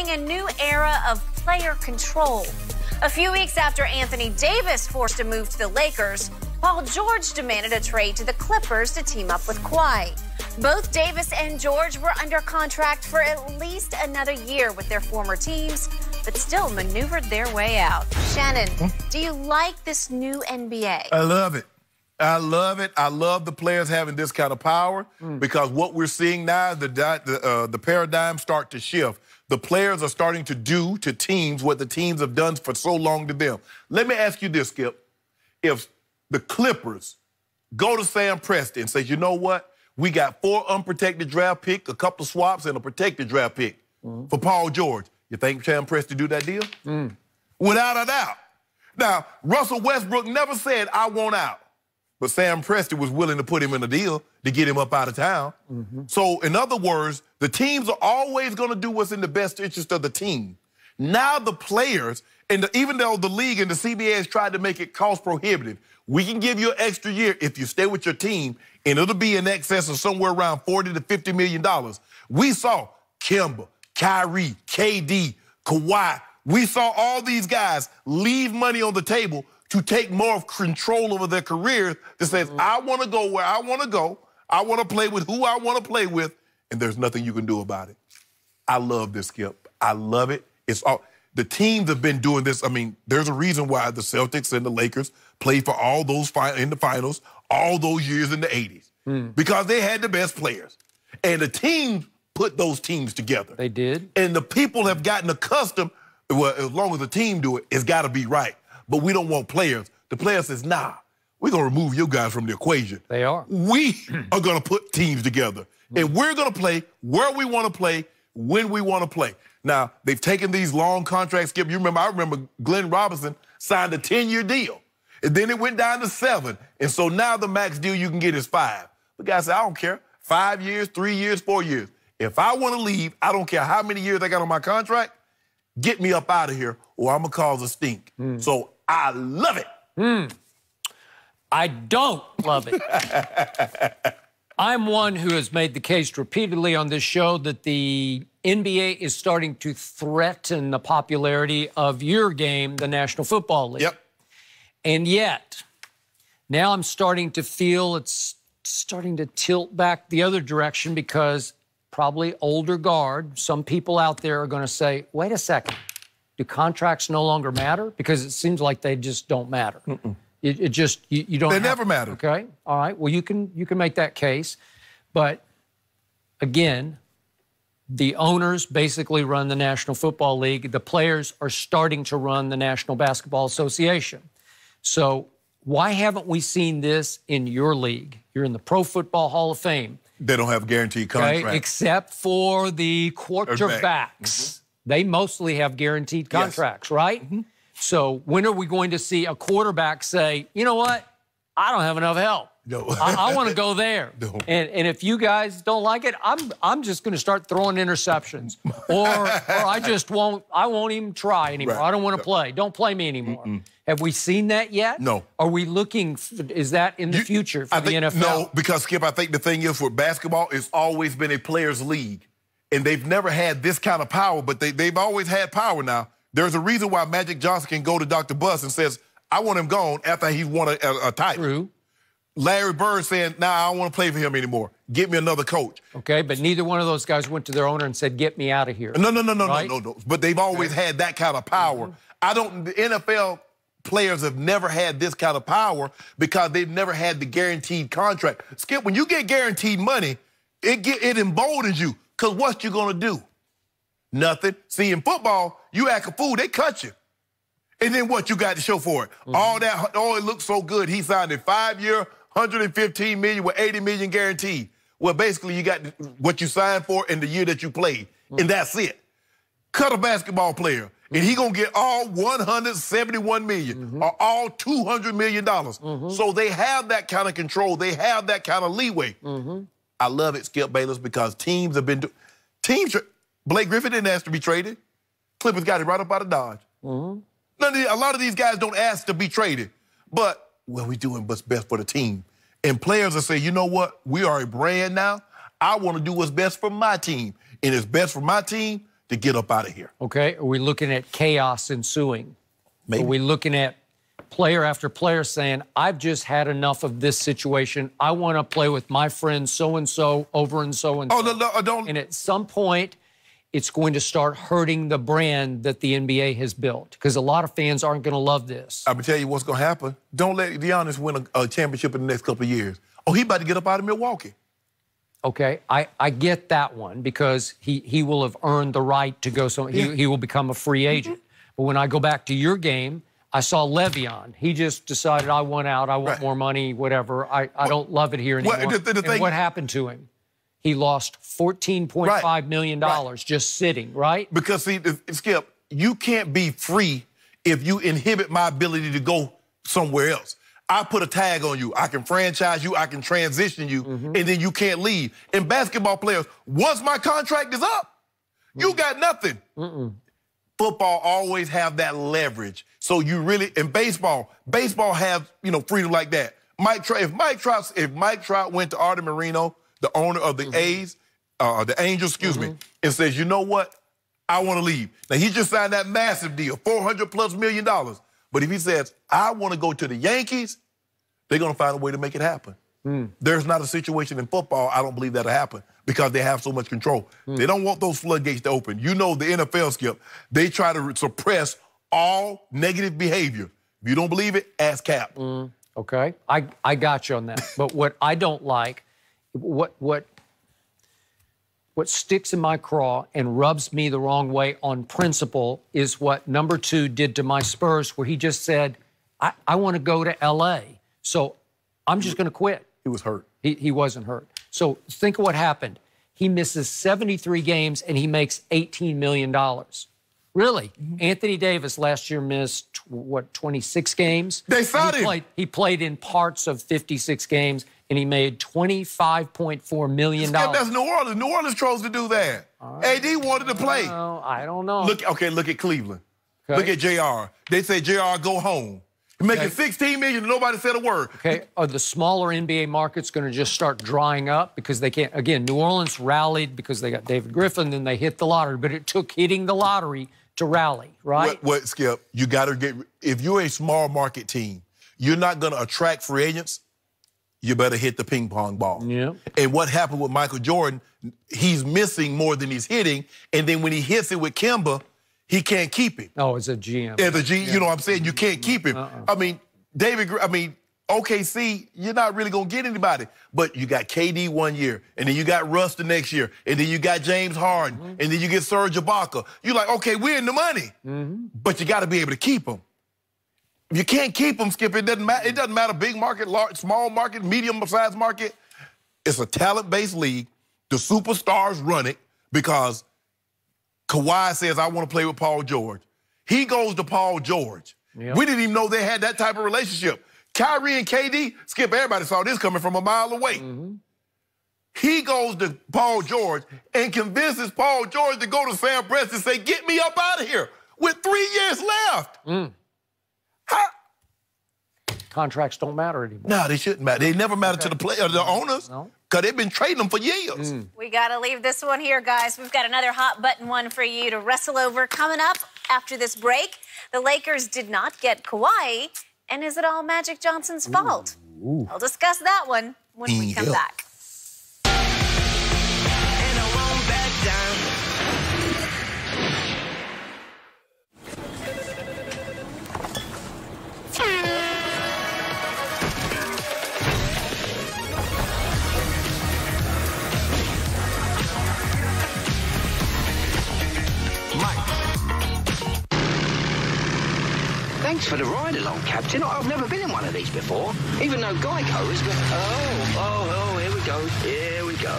a new era of player control. A few weeks after Anthony Davis forced a move to the Lakers, Paul George demanded a trade to the Clippers to team up with Kawhi. Both Davis and George were under contract for at least another year with their former teams, but still maneuvered their way out. Shannon, do you like this new NBA? I love it. I love it. I love the players having this kind of power because what we're seeing now, the paradigm start to shift. The players are starting to do to teams what the teams have done for so long to them. Let me ask you this, Skip. If the Clippers go to Sam Presti and say, you know what? We got 4 unprotected draft picks, a couple of swaps, and a protected draft pick for Paul George. You think Sam Presti do that deal? Without a doubt. Now, Russell Westbrook never said, I want out. But Sam Presti was willing to put him in a deal to get him up out of town. So, in other words, the teams are always going to do what's in the best interest of the team. Now the players, and even though the league and the CBA has tried to make it cost prohibitive, we can give you an extra year if you stay with your team, and it'll be in excess of somewhere around $40 to $50 million. We saw Kemba, Kyrie, KD, Kawhi. We saw all these guys leave money on the table to take more of control over their careers that says, I want to go where I want to go. I want to play with who I want to play with, and there's nothing you can do about it. I love this, Skip. I love it. It's all the teams have been doing this. I mean, there's a reason why the Celtics and the Lakers played for all those in the finals all those years in the 80s because they had the best players. And the teams put those teams together. They did. And the people have gotten accustomed, well, as long as the team do it, it's got to be right. But we don't want players. The player says, nah, we're going to remove you guys from the equation. They are. We are going to put teams together. And we're going to play where we want to play, when we want to play. Now, they've taken these long contracts, Skip. I remember Glenn Robinson signed a 10-year deal. And then it went down to 7. And so now the max deal you can get is 5. The guy said, I don't care. 5 years, 3 years, 4 years. If I want to leave, I don't care how many years I got on my contract, get me up out of here or I'm going to cause a stink. So I love it. I don't love it. I'm one who has made the case repeatedly on this show that the NBA is starting to threaten the popularity of your game, the National Football League. Yep. And yet, now I'm starting to feel it's starting to tilt back the other direction because probably older guard, some people out there are going to say, wait a second, do contracts no longer matter? Because it seems like they just don't matter. It just, you don't They never matter. Okay, all right. Well, you can make that case. But, again, the owners basically run the National Football League. The players are starting to run the National Basketball Association. So why haven't we seen this in your league? You're in the Pro Football Hall of Fame. They don't have guaranteed contracts. Okay? Except for the quarterbacks. They mostly have guaranteed contracts, right? So when are we going to see a quarterback say, you know what, I don't have enough help. No. I want to go there. No. And if you guys don't like it, I'm just going to start throwing interceptions. Or I won't even try anymore. Right. I don't want to play. Don't play me anymore. Have we seen that yet? No. Are we looking, is that in the future for the NFL? No, because, Skip, I think the thing is for basketball, it's always been a players' league. And they've never had this kind of power, but they've always had power now. There's a reason why Magic Johnson can go to Dr. Buss and says, I want him gone after he's won a title. True. Larry Bird saying, nah, I don't want to play for him anymore. Get me another coach. Okay, but neither one of those guys went to their owner and said, get me out of here. No. But they've always had that kind of power. The NFL players have never had this kind of power because they've never had the guaranteed contract. Skip, when you get guaranteed money, it emboldens you. Because what you going to do? Nothing. See, in football, you act a fool, they cut you. And then what you got to show for it? It looks so good. He signed a 5-year, $115 million with $80 million guaranteed. Well, basically, you got what you signed for in the year that you played, and that's it. Cut a basketball player, and he gonna get all $171 million or all $200 million. So they have that kind of control. They have that kind of leeway. I love it, Skip Bayless, because teams have been Blake Griffin didn't ask to be traded. Clippers got it right up out of Dodge. A lot of these guys don't ask to be traded, but, well, we're doing what's best for the team. And players will say, you know what? We are a brand now. I want to do what's best for my team. And it's best for my team to get up out of here. Okay. Are we looking at chaos ensuing? Maybe. Are we looking at player after player saying, I've just had enough of this situation. I want to play with my friend so-and-so over and so-and-so. Oh, no, don't. And at some point, it's going to start hurting the brand that the NBA has built because a lot of fans aren't going to love this. I'm going to tell you what's going to happen. Don't let Giannis win a championship in the next couple of years. Oh, he about to get up out of Milwaukee. Okay, I get that one because he will have earned the right to go. So he will become a free agent. But when I go back to your game, I saw Le'Veon. He just decided, I want out, I want more money, whatever. I don't love it here anymore. And what happened to him? He lost $14.5 million just sitting, right? Because, see, Skip, you can't be free if you inhibit my ability to go somewhere else. I put a tag on you. I can franchise you. I can transition you, and then you can't leave. And basketball players, once my contract is up, you got nothing. Football always have that leverage. So you really, in baseball have, freedom like that. If Mike Trout went to Artie Moreno, the owner of the A's, the Angels, excuse me, and says, you know what? I want to leave. Now, he just signed that massive deal, $400+ million. But if he says, I want to go to the Yankees, they're going to find a way to make it happen. There's not a situation in football, I don't believe that'll happen because they have so much control. They don't want those floodgates to open. You know the NFL, Skip, they try to suppress all negative behavior. If you don't believe it, ask Cap. Okay, I got you on that. But what I don't like, what sticks in my craw and rubs me the wrong way on principle is what number 2 did to my Spurs, where he just said, I want to go to L.A., so I'm just going to quit. He was hurt. He wasn't hurt. So think of what happened. He misses 73 games and he makes $18 million. Really? Anthony Davis last year missed, 26 games? They signed him. He played in parts of 56 games and he made $25.4 million. That's New Orleans. New Orleans chose to do that. AD wanted to play. I don't know. Look at Cleveland. Okay. Look at JR. They say JR go home. Making $16 million and nobody said a word. Okay, are the smaller NBA markets going to just start drying up because they can't? Again, New Orleans rallied because they got David Griffin, then they hit the lottery, but it took hitting the lottery to rally, right? What Skip, you got to get, if you're a small market team, you're not going to attract free agents, you better hit the ping pong ball. Yeah. And what happened with Michael Jordan, he's missing more than he's hitting, and then when he hits it with Kemba, he can't keep him. Oh, as a GM. As a GM, you know what I'm saying? You can't keep him. I mean, OKC, you're not really going to get anybody. But you got KD one year, and then you got Russ the next year, and then you got James Harden, and then you get Serge Ibaka. You're like, okay, we're in the money. But you got to be able to keep them. If you can't keep them, Skip, it doesn't matter. It doesn't matter big market, large, small market, medium-sized market. It's a talent-based league. The superstars run it because Kawhi says, I want to play with Paul George. He goes to Paul George. Yep. We didn't even know they had that type of relationship. Kyrie and KD, Skip, everybody saw this coming from a mile away. He goes to Paul George and convinces Paul George to go to Sam Presti and say, get me up out of here with 3 years left. Contracts don't matter anymore. No, they shouldn't matter. They never matter to the players, the owners, because they've been trading them for years. We got to leave this one here, guys. We've got another hot button one for you to wrestle over coming up after this break. The Lakers did not get Kawhi, and is it all Magic Johnson's fault? We'll discuss that one when we come back. And I won't back down. Thanks for the ride along, Captain. I've never been in one of these before, even though Geico has been... Oh, here we go.